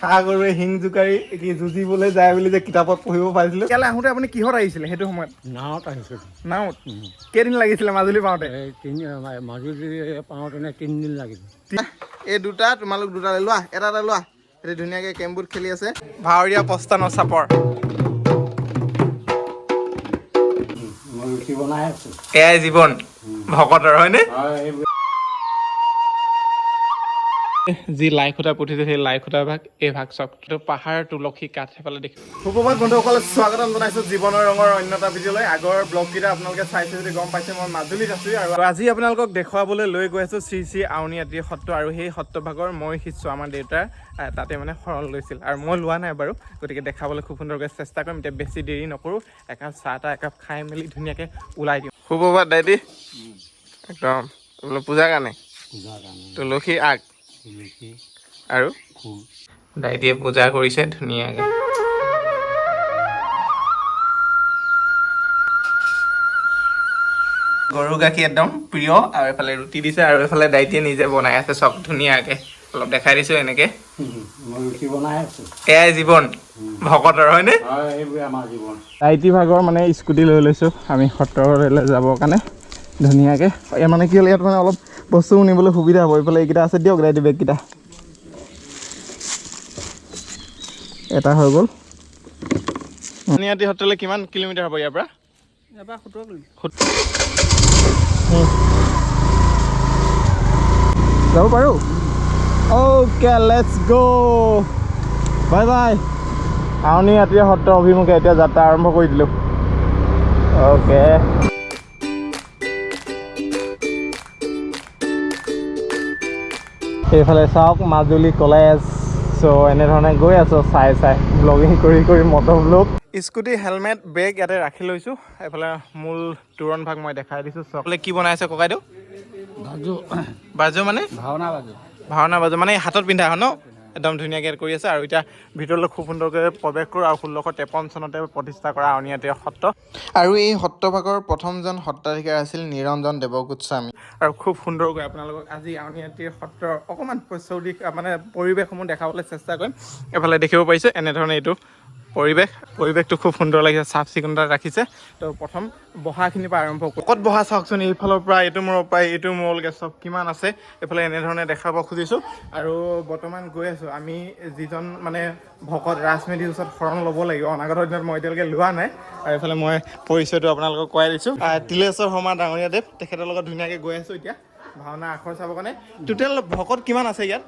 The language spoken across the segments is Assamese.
খা গৰুৱে শিং জোকাৰি কি যুঁজিবলৈ যায় বুলি যে কিতাপত পঢ়িব পাইছিলোঁ। ইয়ালৈ আহোঁতে আপুনি কিহত আহিছিলে সেইটো সময়ত? নাৱত আহিছোঁ। নাৱত? কেইদিন লাগিছিলে মাজুলী পাওঁতে? মাজুলী পাওঁতে 3 দিন লাগিছিল। এই দুটা তোমালোক দুটা লোৱা, এটা লোৱা। এতিয়া ধুনীয়াকৈ কেম্বুত খেলি আছে ভাৱৰীয়া প্ৰস্থানৰ চাপৰ। এয়াই জীৱন ভকতৰ হয়নে? যি লাই খুঁটা পুতিছে সেই লাই খুঁটা ভাগ এই ভাগ চক পাহাৰ তুলসী কাঠ সেইফালে দেখি। সুপ্ৰভাত বন্ধুসকলে স্বাগতম জনাইছোঁ জীৱনৰ ৰঙৰ অন্য এটা ভিডিঅ'লৈ। আগৰ ব্লগকেইটা আপোনালোকে চাইছে যদি গম পাইছে মই মাজুলীত আছোঁ আৰু আজি আপোনালোকক দেখুৱাবলৈ লৈ গৈ আছোঁ শ্ৰী শ্ৰী আউনীআটী সত্ৰ। আৰু সেই সত্ৰভাগৰ মই শিষ্য আমাৰ দেউতাৰ তাতে মানে শৰণ লৈছিল আৰু মই লোৱা নাই বাৰু, গতিকে দেখাবলৈ খুব সুন্দৰকৈ চেষ্টা কৰিম। এতিয়া বেছি দেৰি নকৰোঁ, একাপ চাহ তাহ একাপ খাই মেলি ধুনীয়াকৈ ওলাই দিওঁ। সুপ্ৰভাত দাইটি একদম বোলো পূজাৰ কাৰণে তুলসী আগ আৰু দাইটিয়ে পূজা কৰিছে ধুনীয়াকৈ। গৰু গাখীৰ একদম প্ৰিয় আৰু এফালে ৰুটি দিছে আৰু এফালে দাইটিয়ে নিজে বনাই আছে চব ধুনীয়াকৈ। অলপ দেখাই দিছোঁ এনেকৈ। এয়াই জীৱন ভকতৰ হয়নে? দাইটি ভাগৰ মানে স্কুটি লৈ লৈছোঁ আমি সত্ৰলৈ যাবৰ কাৰণে ধুনীয়াকৈ। ইয়াত মানে কি হ'ল, ইয়াত মানে অলপ বস্তু নিবলৈ সুবিধা হ'ব। এইফালে এইকেইটা আছে, দিয়ক দাইটি বেগকেইটা। এটা হৈ গ'ল। আউনীআটী সত্ৰলৈ কিমান কিলোমিটাৰ হ'ব ইয়াৰ পৰা? ইয়াৰ পৰা 17 কিলোমিটাৰ। যাব পাৰোঁ? অ'কে লেটছ গ' বাই বাই। আউনীআটী সত্ৰ অভিমুখে এতিয়া যাত্ৰা আৰম্ভ কৰি দিলোঁ। অ'কে এইফালে চাওক মাজুলী কলেজ। চ' এনেধৰণে গৈ আছোঁ চাই ব্লগিং কৰি মটৰ ব্লগ। স্কুটি হেলমেট বেগ ইয়াতে ৰাখি লৈছোঁ। এইফালে মূল তোৰণ ভাগ মই দেখাই দিছোঁ। চকলে কি বনাই আছে ককাইদেউ? বাজু মানে ভাওনা বাজু মানে হাতত পিন্ধা হয় ন? একদম ধুনীয়াকৈ কৰি আছে। আৰু এতিয়া ভিতৰলৈ খুব সুন্দৰকৈ প্ৰৱেশ কৰোঁ। আৰু 1653 চনতে প্ৰতিষ্ঠা কৰা আউনীআটী সত্ৰ। আৰু এই সত্ৰভাগৰ প্ৰথমজন সত্ৰাধিকাৰ আছিল নিৰঞ্জন দেৱগোস্বামী। আৰু খুব সুন্দৰকৈ আপোনালোকক আজি আউনীআটীৰ সত্ৰৰ অকণমান চৌদিশ মানে পৰিৱেশসমূহ দেখাবলৈ চেষ্টা কৰিম। এফালে দেখিব পাৰিছে এনেধৰণে এইটো পৰিৱেশটো খুব সুন্দৰ লাগিছে, চাফ চিকুণতা ৰাখিছে। তো প্ৰথম বহাখিনিৰ পৰা আৰম্ভ কৰোঁ। ক'ত বহা চাওকচোন, এইফালৰ পৰা এইটো মূৰৰ পৰা এইটো মূৰলৈকে চব কিমান আছে এইফালে এনেধৰণে দেখাব খুজিছোঁ। আৰু বৰ্তমান গৈ আছোঁ আমি যিজন মানে ভকত ৰাজমেধিৰ ওচৰত শৰণ ল'ব লাগিব। অনাগত দিনত মই এতিয়ালৈকে লোৱা নাই। আৰু এইফালে মই পৰিচয়টো আপোনালোকক কোৱাই দিছোঁ। তিলেশ্বৰ শৰ্মা ডাঙৰীয়াদেৱ, তেখেতৰ লগত ধুনীয়াকৈ গৈ আছোঁ এতিয়া ভাওনা আখৰ চাবৰ কাৰণে। টোটেল ভকত কিমান আছে ইয়াত?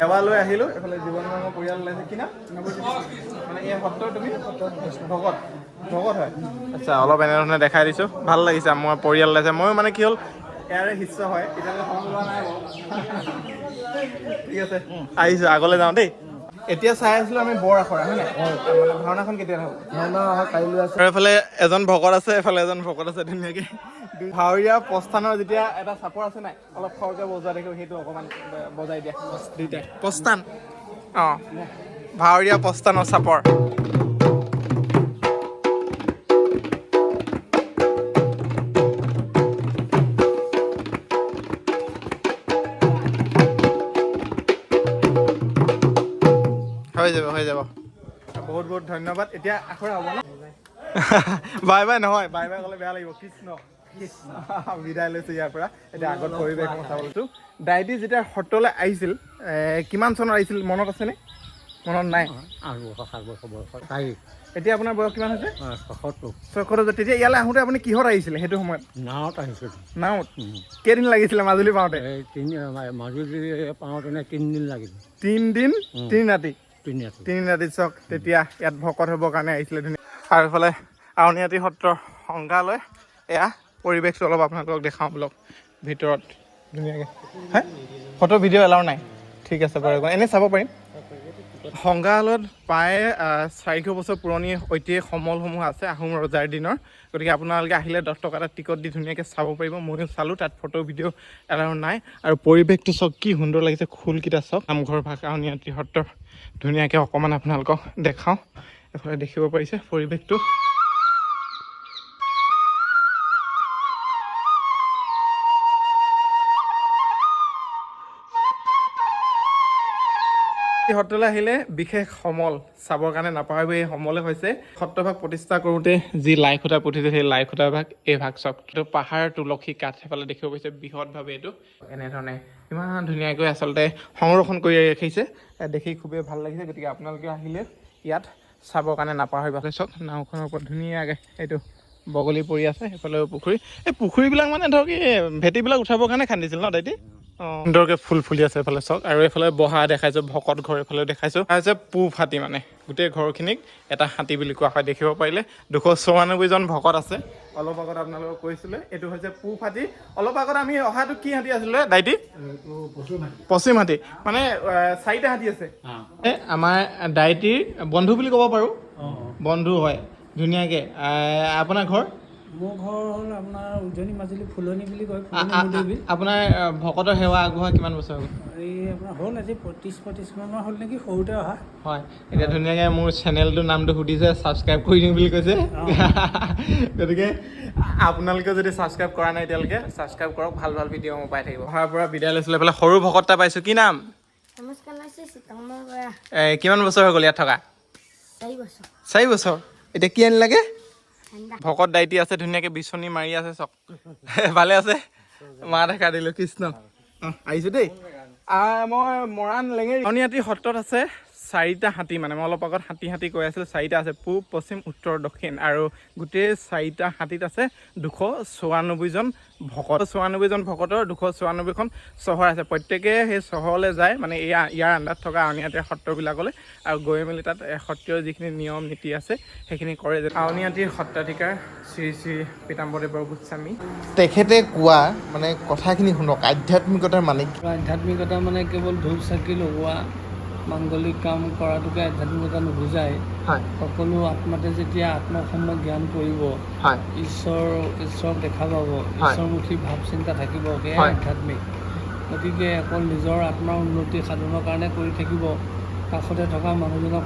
সেৱা লৈ আহিলোঁ। এইফালে জীৱনৰ পৰিয়াল ওলাইছে। কি নাম মানে এই সত্ৰ? তুমি ভকত হয়? আচ্ছা, অলপ এনেধৰণে দেখাই দিছোঁ, ভাল লাগিছে। মই পৰিয়াল ওলাইছে, ময়ো মানে কি হ'ল ইয়াৰে শিষ্য হয়। এতিয়ালৈ শৰণ লোৱা নাই বাৰু। ঠিক আছে, আহিছোঁ আগলৈ যাওঁ দেই। এতিয়া চাই আছিলোঁ আমি বৰ আখৰা হয় নাই? মানে ভাওনাখন কেতিয়া হ'ব? আৰু এইফালে এজন ভকত আছে, এফালে এজন ভকত আছে ধুনীয়াকৈ। ভাৱৰীয়া প্ৰস্থানৰ যেতিয়া এটা চাপৰ আছে নাই, অলপ খৰকৈ বজোৱা দেখিব, সেইটো অকণমান বজাই দিয়া দুইটাই। প্ৰস্থান, অঁ ভাৱৰীয়া প্ৰস্থানৰ চাপৰ। হৈ যাব বহুত বহুত ধন্যবাদ। এতিয়া আখৰা হ'ব ন? বাই বাই নহয়, বাই বাই ক'লে বেয়া লাগিব। কৃষ্ণ বিদায় লৈছোঁ ইয়াৰ পৰা। এতিয়া আগত পৰিৱেশ মই চাব লৈছোঁ। দাইটি যেতিয়া সত্ৰলৈ আহিছিল কিমান চনত আহিছিল মনত আছেনে? মনত নাই। এতিয়া আপোনাৰ বয়স কিমান হৈছে? 76। তেতিয়া ইয়ালৈ আহোঁতে আপুনি কিহত আহিছিলে সেইটো সময়ত? নাৱত আহিছোঁ। নাৱত? কেইদিন লাগিছিলে মাজুলী পাওঁতে? মাজুলী পাওঁতে 3 দিন লাগিছিল। 3 দিন 3 ৰাতি? 3 ৰাতি চক। তেতিয়া ইয়াত ভকত হ'বৰ কাৰণে আহিছিলে ধুনীয়া। আৰু এইফালে আউনীআটী সত্ৰৰ সংগ্ৰহালয়। এয়া পৰিৱেশটো অলপ আপোনালোকক দেখাওঁ ব্লগ ভিতৰত ধুনীয়াকৈ। ফটো ভিডিঅ' এলাও নাই? ঠিক আছে বাৰু, এনেই চাব পাৰিম। সংগ্ৰহালয়ত প্ৰায় 400 বছৰ পুৰণি ঐতিহাসিক সমলসমূহ আছে আহোম ৰজাৰ দিনৰ। গতিকে আপোনালোকে আহিলে 10 টকা এটা টিকট দি ধুনীয়াকৈ চাব পাৰিব। ময়ো চালোঁ, তাত ফটো ভিডিঅ' এলাও নাই। আৰু পৰিৱেশটো চাওক কি সুন্দৰ লাগিছে, খোলকেইটা চাওক। নামঘৰ ভাষা আউনীআটী সত্ৰ ধুনীয়াকৈ অকণমান আপোনালোকক দেখাওঁ। এফালে দেখিব পাৰিছে পৰিৱেশটো। সত্ৰলৈ আহিলে বিশেষ সমল চাবৰ কাৰণে নাপাহৰিব। এই সমলে হৈছে সত্ৰভাগ প্ৰতিষ্ঠা কৰোঁতে যি লাই খুঁটা পুতিছে, সেই লাই খুঁটা ভাগ এই ভাগ চক। এইটো পাহাৰ তুলসী কাঠ সেইফালে দেখিব পাইছে বৃহৎভাৱে। এইটো এনেধৰণে ইমান ধুনীয়াকৈ আচলতে সংৰক্ষণ কৰি ৰাখিছে, দেখি খুবেই ভাল লাগিছে। গতিকে আপোনালোকে আহিলে ইয়াত চাবৰ কাৰণে নাপাহৰিব। চক নাওখনৰ ওপৰত ধুনীয়াকৈ এইটো বগলী পৰি আছে, সেইফালেও পুখুৰী। এই পুখুৰীবিলাক মানে ধৰক এই ভেটিবিলাক উঠাবৰ কাৰণে খান্দিছিল ন দাইটি? সুন্দৰকৈ ফুল ফুলি আছে এইফালে চাওক। আৰু এইফালে বহা দেখাইছোঁ ভকত ঘৰ, এইফালে দেখাইছোঁ হৈছে পূব হাতী, মানে গোটেই ঘৰখিনিক এটা হাতী বুলি কোৱা হয়। দেখিব পাৰিলে 294জন ভকত আছে। অলপ আগত আপোনালোকক কৈছিলে এইটো হৈছে পূব হাতী। অলপ আগত আমি অহাটো কি হাতী আছিলে দাইটি? পশ্চিম হাতী। মানে 4টা হাতী আছে। আমাৰ দাইটিৰ বন্ধু বুলি ক'ব পাৰোঁ, বন্ধু হয় ধুনীয়াকৈ। আপোনাৰ ঘৰ? মোৰ ঘৰ হ'ল আপোনাৰ উজনি মাজুলী ফুলনি বুলি কয়। আপোনাৰ ভকতৰ সেৱা আগবঢ়োৱা কিমান বছৰ হ'ল? এই আপোনাৰ হ'ল আজি 35 মানৰ হ'ল নেকি, সৰুতে অহা। হয়, এতিয়া ধুনীয়াকৈ মোৰ চেনেলটোৰ নামটো সুধিছে, ছাবস্ক্ৰাইব কৰি দিম বুলি কৈছে। গতিকে আপোনালোকে যদি ছাবস্ক্ৰাইব কৰা নাই এতিয়ালৈকে ছাবস্ক্ৰাইব কৰক, ভাল ভাল ভিডিঅ' মই পাই থাকিব। অহাৰ পৰা বিদায় লৈছিলোঁ। এইফালে সৰু ভকত এটা পাইছোঁ, কি নাম? কিমান বছৰ হৈ গ'ল ইয়াত থকা? 4 বছৰ। এতিয়া কি আনি লাগে? ভকত দাইটি আছে ধুনীয়াকৈ বিচনী মাৰি আছে চক। ভালে আছে? মা দেখা দিলোঁ কৃষ্ণ। আহিছোঁ দেই। মই মৰাণ লেঙেৰী আউনীআটী সত্ৰত আছে 4টা হাতী। মানে মই অলপ আগত হাতী কৈ আছিলোঁ, 4টা আছে, পূব পশ্চিম উত্তৰ দক্ষিণ। আৰু গোটেই 4টা হাতীত আছে 294জন ভকত। 94জন ভকতৰ 294খন চহৰ আছে। প্ৰত্যেকে সেই চহৰলৈ যায়, মানে ইয়াৰ আণ্ডাৰত থকা আউনীআটীৰ সত্ৰবিলাকলৈ, আৰু গৈ মেলি তাত সত্ৰীয় যিখিনি নিয়ম নীতি আছে সেইখিনি কৰে। আউনীআটীৰ সত্ৰাধিকাৰ শ্ৰী শ্ৰী পীতাম্বৰদেৱ গোস্বামী তেখেতে কোৱা মানে কথাখিনি শুনক। আধ্যাত্মিকতাৰ মানে আধ্যাত্মিকতা মানে কেৱল ধূপ চাকি লগোৱা, মাংগলিক কাম কৰাটোকে আধ্যাত্মিকতা নুবুজায়। সকলো আত্মাতে যেতিয়া আত্মসম্যক জ্ঞান কৰিব, ঈশ্বৰক দেখা পাব, ঈশ্বৰমুখী ভাৱ চিন্তা থাকিব, সেয়াই আধ্যাত্মিক। গতিকে অকল নিজৰ আত্মাৰ উন্নতি সাধনৰ কাৰণে কৰি থাকিব, কাষতে থকা মানুহজনক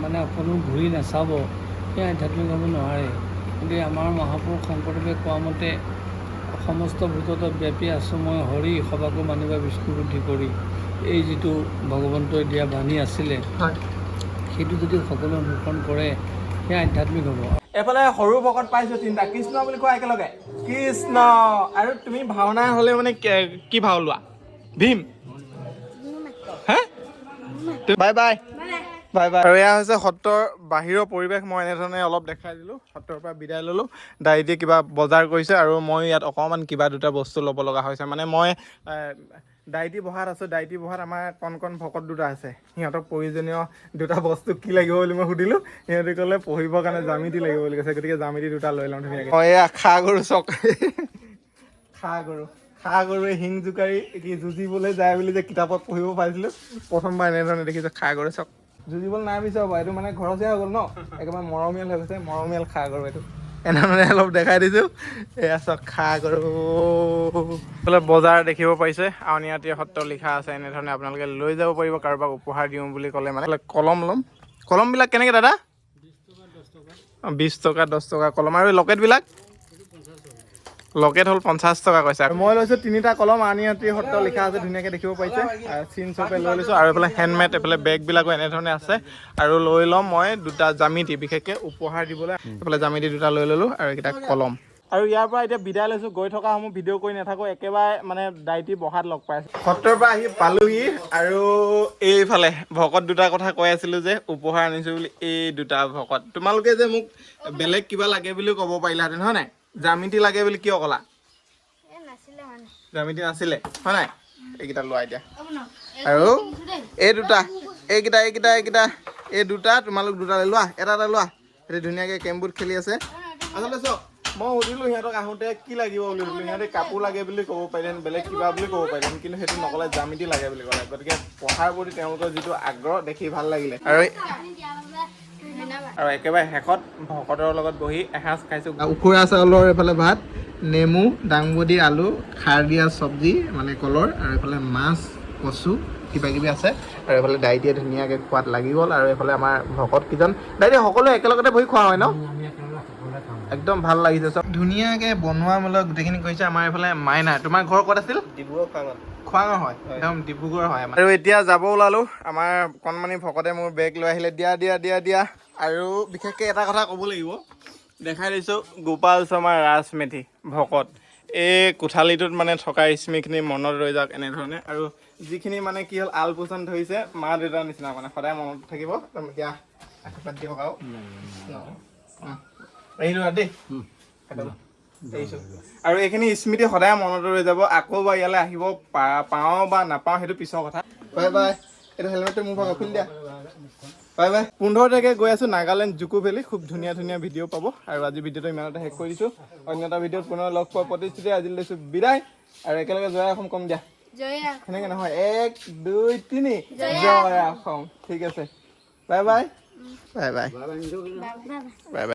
মানে অকণো ঘূৰি নাচাব, সেয়া আধ্যাত্মিক হ'ব নোৱাৰে। গতিকে আমাৰ মহাপুৰুষ শংকৰদেৱে কোৱা মতে সমস্ত ভূতত ব্যাপী আছোঁ মই হৰি, সবাকো মানিবা বিষ্ণু বুদ্ধি কৰি, এই যিটো ভগৱন্তই দিয়া বাণী আছিলে, সেইটো যদি সকলোৱে অনুসৰণ কৰে সেয়া আধ্যাত্মিক হ'ব। এফালে সৰু ভকত পাইছোঁ 3টা, কৃষ্ণ বুলি কোৱা একেলগে কৃষ্ণ। আৰু তুমি ভাওনা হ'লে মানে কি ভাও লোৱা? ভীম? হে? Bye bye bye bye. আৰু এয়া হৈছে সত্ৰৰ বাহিৰৰ পৰিৱেশ। মই এনেধৰণে অলপ দেখাই দিলোঁ, সত্ৰৰ পৰা বিদায় ল'লোঁ। দাইটি কিবা বজাৰ কৰিছে আৰু মই ইয়াত অকণমান কিবা দুটা বস্তু ল'ব লগা হৈছে। মানে মই দাইটি বহাত আছোঁ, দাইটি বহাত আমাৰ কণ ভকত দুটা আছে। সিহঁতক প্ৰয়োজনীয় দুটা বস্তু কি লাগিব বুলি মই সুধিলোঁ, সিহঁতে ক'লে পঢ়িবৰ কাৰণে জ্যামিতি লাগিব বুলি কৈছে। গতিকে জ্যামিতি দুটা লৈ লওঁ ধুনীয়াকৈ। এয়া খা গৰু চক, খা গৰুৱে শিং জোকাৰি কি যুঁজিবলৈ যায় বুলি যে কিতাপত পঢ়িব পাইছিলোঁ, প্ৰথমবাৰ এনেধৰণে দেখিছোঁ। খা গৰু চক যুঁজিবলৈ নাই বিচাৰ বাৰু, এইটো মানে ঘৰচীয়া হৈ গ'ল ন, একেবাৰে মৰমীয়াল হৈ গৈছে, মৰমীয়াল খা গৰু এইটো। এনেধৰণে অলপ দেখাই দিছোঁ। এয়া চক খা গৰু। বোলে বজাৰ দেখিব পাৰিছে, আউনীআটী সত্ৰ লিখা আছে। এনেধৰণে আপোনালোকে লৈ যাব পাৰিব কাৰোবাক উপহাৰ দিওঁ বুলি ক'লে। মানে কলম ল'ম। কলমবিলাক কেনেকৈ দাদা? 20 টকা 10 টকা কলম। আৰু লকেটবিলাক? লকেট হ'ল 50 টকা কৈছে। মই লৈছোঁ 3টা কলম, আউনীআটী সত্ৰ লিখা আছে ধুনীয়াকৈ দেখিব পাৰিছে। চিন চপে লৈ লৈছোঁ। আৰু এইফালে হেণ্ডমেড, এইফালে বেগবিলাকো এনেধৰণে আছে। আৰু লৈ ল'ম মই 2টা জ্যামিতি, বিশেষকৈ উপহাৰ দিবলৈ। এইফালে জ্যামিতি 2টা লৈ ল'লোঁ আৰু এইকেইটা কলম। আৰু ইয়াৰ পৰা এতিয়া বিদায় লৈছোঁ। গৈ থকা সমূহ ভিডিঅ' কৰি নাথাকোঁ, একেবাৰে মানে দাইটি বহাত লগ পাইছোঁ। সত্ৰৰ পৰা আহি পালোহি। আৰু এইফালে ভকত দুটাৰ কথা কৈ আছিলোঁ যে উপহাৰ আনিছোঁ বুলি, এই 2টা ভকত। তোমালোকে যে মোক বেলেগ কিবা লাগে বুলিও ক'ব পাৰিলাহেঁতেন হয় নাই? জ্যামিতি লাগে বুলি কিয় ক'লা? জ্যামিতি নাছিলে হয় নাই? এইকেইটা লোৱা এতিয়া। আৰু এই 2টা, এইকেইটা এই 2টা তোমালোক 2টা লোৱা, এটা লোৱা। সেইটো ধুনীয়াকৈ কেমবোৰ্ড খেলি আছে। আচলতে চক মই সুধিলোঁ সিহঁতক আহোঁতে কি লাগিব বুলি সুধিলোঁ, সিহঁতে কাপোৰ লাগে বুলি ক'ব পাৰিলেন, বেলেগ কিবা বুলি ক'ব পাৰিলেন, কিন্তু সেইটো নক'লে জ্যামিতি লাগে বুলি ক'লে। গতিকে পঢ়াৰ প্ৰতি তেওঁলোকৰ যিটো আগ্ৰহ দেখি ভাল লাগিলে। আৰু একেবাৰে শেষত ভকতৰ লগত বহি এসাঁজ খাইছোঁ উখুৰা চাউলৰ এইফালে ভাত, নেমু, দাংবডি, আলু, খাৰ দিয়া চব্জি মানে কলৰ, আৰু এইফালে মাছ, কচু কিবা কিবি আছে, আৰু এইফালে দাইটিয়ে ধুনীয়াকৈ খোৱাত লাগি গ'ল। আৰু এইফালে আমাৰ ভকত কেইজন, দাইটি সকলোৱে একেলগতে বহি খোৱা হয় ন? একদম ভাল লাগিছে, চব ধুনীয়াকৈ বনোৱা মেলা গোটেইখিনি কৰিছে। আমাৰ এইফালে মাইনা, তোমাৰ ঘৰ ক'ত আছিল? ডিব্ৰুগড় খোৱাঙত হয়, একদম ডিব্ৰুগড় হয় আমাৰ। আৰু এতিয়া যাব ওলালোঁ, আমাৰ কণমানি ভকতে মোৰ বেগ লৈ আহিলে, দিয়া। আৰু বিশেষকৈ এটা কথা ক'ব লাগিব, দেখাই দিছোঁ গোপাল শৰ্মা ৰাজমেধি ভকত। এই কোঠালিটোত মানে থকা স্মৃতিখিনি মনত ৰৈ যাওক এনেধৰণে। আৰু যিখিনি মানে কি হ'ল আলপৈচান ধৰিছে মা দেউতাৰ নিচিনা, মানে সদায় মনত থাকিব। এতিয়া আশীৰ্বাদ দিয়ক আৰু আহিলোঁ আৰু দেই, আহিছোঁ। আৰু এইখিনি স্মৃতি সদায় মনত ৰৈ যাব। আকৌ বা ইয়ালৈ আহিব পাওঁ বা নাপাওঁ সেইটো পিছৰ কথা। Bye bye. এইটো হেলমেটটো মোৰ ভাগৰ খুলি দিয়া। Bye bye. 15 তাৰিখে গৈ আছোঁ নাগালেণ্ড জুকো ভেলী, খুব ধুনীয়া ভিডিঅ' পাব। আৰু আজি ভিডিঅ'টো ইমানতে শেষ কৰি দিছোঁ। অন্য এটা ভিডিঅ'ত পুনৰ লগ পোৱাৰ প্ৰতিশ্ৰুতি আজি লৈছোঁ বিদায়। আৰু একেলগে জয় অসম কম দিয়া। সেনেকৈ নহয়, 1 2 3 জয় অসম। ঠিক আছে, বাই বাই।